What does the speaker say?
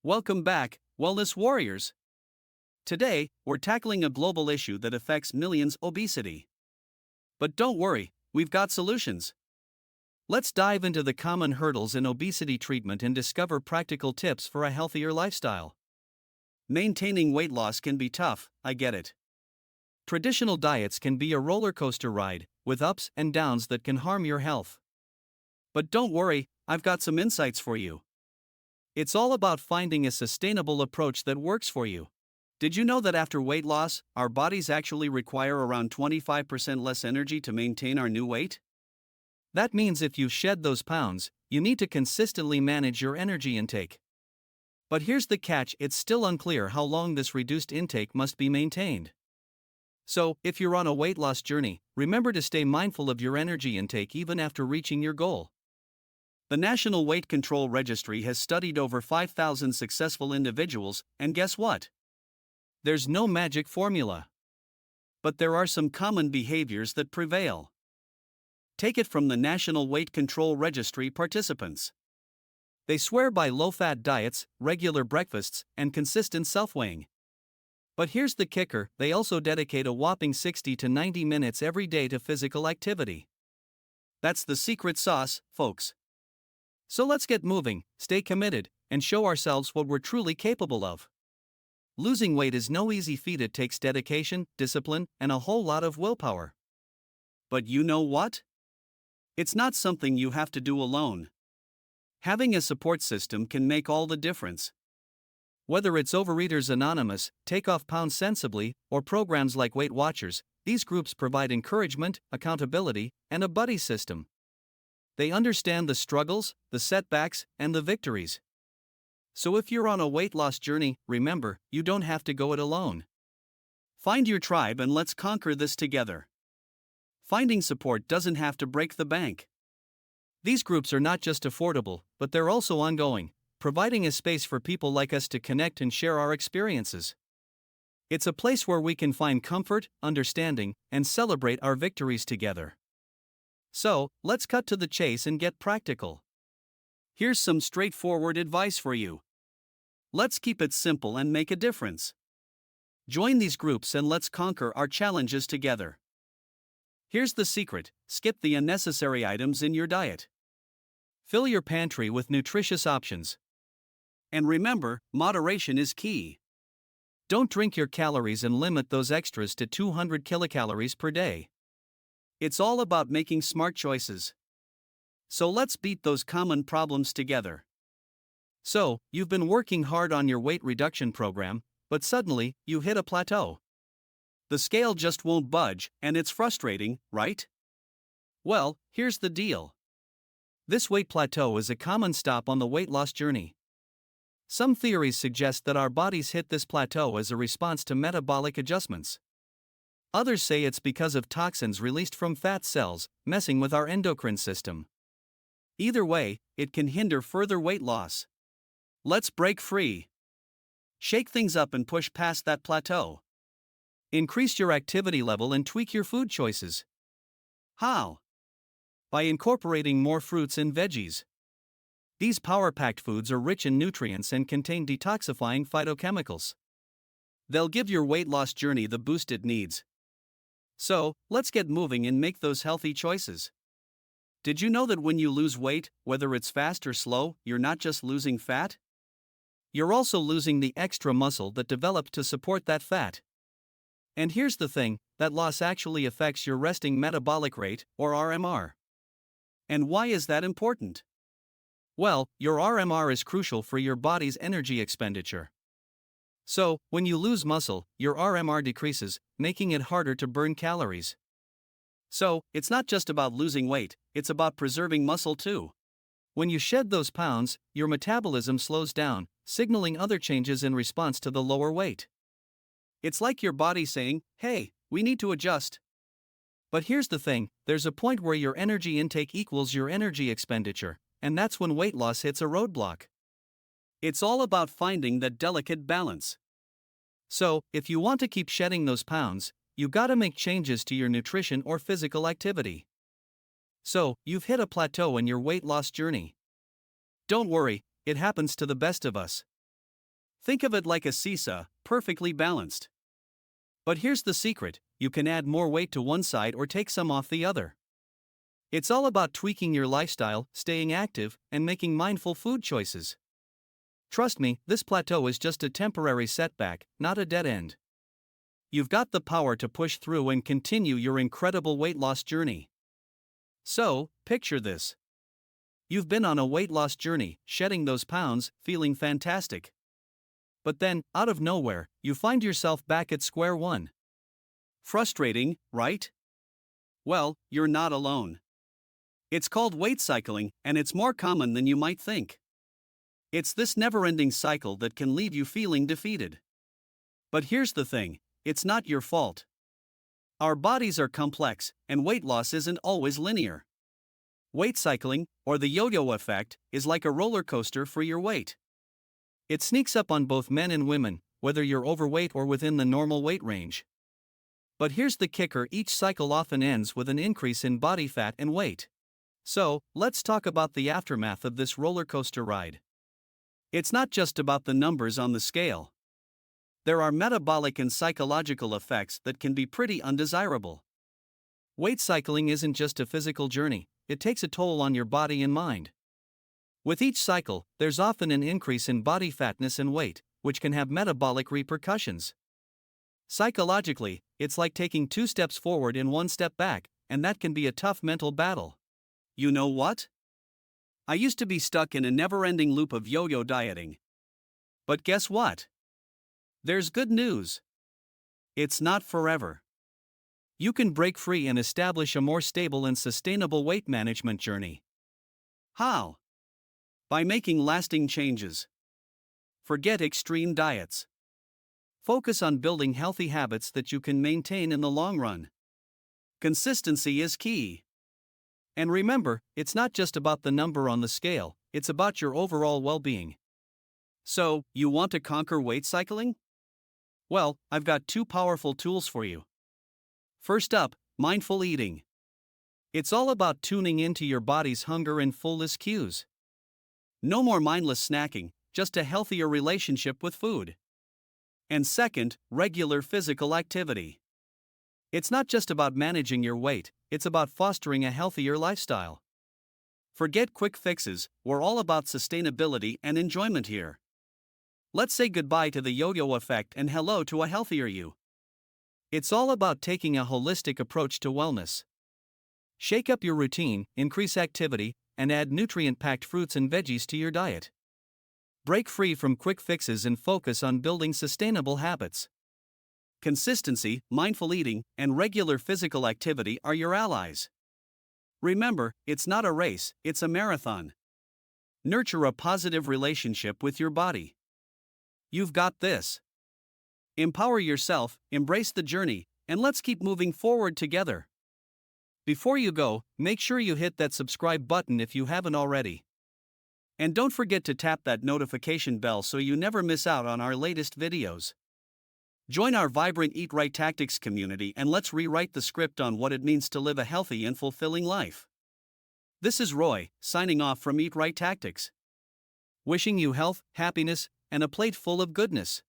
Welcome back, Wellness Warriors. Today, we're tackling a global issue that affects millions: obesity. But don't worry, we've got solutions. Let's dive into the common hurdles in obesity treatment and discover practical tips for a healthier lifestyle. Maintaining weight loss can be tough, I get it. Traditional diets can be a roller coaster ride, with ups and downs that can harm your health. But don't worry, I've got some insights for you. It's all about finding a sustainable approach that works for you. Did you know that after weight loss, our bodies actually require around 25% less energy to maintain our new weight? That means if you shed those pounds, you need to consistently manage your energy intake. But here's the catch: it's still unclear how long this reduced intake must be maintained. So, if you're on a weight loss journey, remember to stay mindful of your energy intake even after reaching your goal. The National Weight Control Registry has studied over 5,000 successful individuals, and guess what? There's no magic formula. But there are some common behaviors that prevail. Take it from the National Weight Control Registry participants. They swear by low-fat diets, regular breakfasts, and consistent self-weighing. But here's the kicker: they also dedicate a whopping 60 to 90 minutes every day to physical activity. That's the secret sauce, folks. So let's get moving, stay committed, and show ourselves what we're truly capable of. Losing weight is no easy feat. It takes dedication, discipline, and a whole lot of willpower. But you know what? It's not something you have to do alone. Having a support system can make all the difference. Whether it's Overeaters Anonymous, Take Off Pounds Sensibly, or programs like Weight Watchers, these groups provide encouragement, accountability, and a buddy system. They understand the struggles, the setbacks, and the victories. So if you're on a weight loss journey, remember, you don't have to go it alone. Find your tribe and let's conquer this together. Finding support doesn't have to break the bank. These groups are not just affordable, but they're also ongoing, providing a space for people like us to connect and share our experiences. It's a place where we can find comfort, understanding, and celebrate our victories together. So, let's cut to the chase and get practical. Here's some straightforward advice for you. Let's keep it simple and make a difference. Join these groups and let's conquer our challenges together. Here's the secret: skip the unnecessary items in your diet. Fill your pantry with nutritious options. And remember, moderation is key. Don't drink your calories and limit those extras to 200 kilocalories per day. It's all about making smart choices. So let's beat those common problems together. So, you've been working hard on your weight reduction program, but suddenly, you hit a plateau. The scale just won't budge, and it's frustrating, right? Well, here's the deal. This weight plateau is a common stop on the weight loss journey. Some theories suggest that our bodies hit this plateau as a response to metabolic adjustments. Others say it's because of toxins released from fat cells, messing with our endocrine system. Either way, it can hinder further weight loss. Let's break free. Shake things up and push past that plateau. Increase your activity level and tweak your food choices. How? By incorporating more fruits and veggies. These power-packed foods are rich in nutrients and contain detoxifying phytochemicals. They'll give your weight loss journey the boost it needs. So, let's get moving and make those healthy choices. Did you know that when you lose weight, whether it's fast or slow, you're not just losing fat? You're also losing the extra muscle that developed to support that fat. And here's the thing: that loss actually affects your resting metabolic rate, or RMR. And why is that important? Well, your RMR is crucial for your body's energy expenditure. So, when you lose muscle, your RMR decreases, making it harder to burn calories. So, it's not just about losing weight, it's about preserving muscle too. When you shed those pounds, your metabolism slows down, signaling other changes in response to the lower weight. It's like your body saying, "Hey, we need to adjust." But here's the thing: there's a point where your energy intake equals your energy expenditure, and that's when weight loss hits a roadblock. It's all about finding that delicate balance. So, if you want to keep shedding those pounds, you gotta make changes to your nutrition or physical activity. So, you've hit a plateau in your weight loss journey. Don't worry, it happens to the best of us. Think of it like a seesaw, perfectly balanced. But here's the secret: you can add more weight to one side or take some off the other. It's all about tweaking your lifestyle, staying active, and making mindful food choices. Trust me, this plateau is just a temporary setback, not a dead end. You've got the power to push through and continue your incredible weight loss journey. So, picture this. You've been on a weight loss journey, shedding those pounds, feeling fantastic. But then, out of nowhere, you find yourself back at square one. Frustrating, right? Well, you're not alone. It's called weight cycling, and it's more common than you might think. It's this never-ending cycle that can leave you feeling defeated. But here's the thing: it's not your fault. Our bodies are complex, and weight loss isn't always linear. Weight cycling, or the yo-yo effect, is like a roller coaster for your weight. It sneaks up on both men and women, whether you're overweight or within the normal weight range. But here's the kicker: each cycle often ends with an increase in body fat and weight. So, let's talk about the aftermath of this roller coaster ride. It's not just about the numbers on the scale. There are metabolic and psychological effects that can be pretty undesirable. Weight cycling isn't just a physical journey, it takes a toll on your body and mind. With each cycle, there's often an increase in body fatness and weight, which can have metabolic repercussions. Psychologically, it's like taking 2 steps forward and 1 step back, and that can be a tough mental battle. You know what? I used to be stuck in a never-ending loop of yo-yo dieting. But guess what? There's good news. It's not forever. You can break free and establish a more stable and sustainable weight management journey. How? By making lasting changes. Forget extreme diets. Focus on building healthy habits that you can maintain in the long run. Consistency is key. And remember, it's not just about the number on the scale, it's about your overall well-being. So, you want to conquer weight cycling? Well, I've got 2 powerful tools for you. First up, mindful eating. It's all about tuning into your body's hunger and fullness cues. No more mindless snacking, just a healthier relationship with food. And second, regular physical activity. It's not just about managing your weight, it's about fostering a healthier lifestyle. Forget quick fixes, we're all about sustainability and enjoyment here. Let's say goodbye to the yo-yo effect and hello to a healthier you. It's all about taking a holistic approach to wellness. Shake up your routine, increase activity, and add nutrient-packed fruits and veggies to your diet. Break free from quick fixes and focus on building sustainable habits. Consistency, mindful eating, and regular physical activity are your allies. Remember, it's not a race, it's a marathon. Nurture a positive relationship with your body. You've got this. Empower yourself, embrace the journey, and let's keep moving forward together. Before you go, make sure you hit that subscribe button if you haven't already. And don't forget to tap that notification bell so you never miss out on our latest videos. Join our vibrant Eat Right Tactics community and let's rewrite the script on what it means to live a healthy and fulfilling life. This is Roy, signing off from Eat Right Tactics. Wishing you health, happiness, and a plate full of goodness.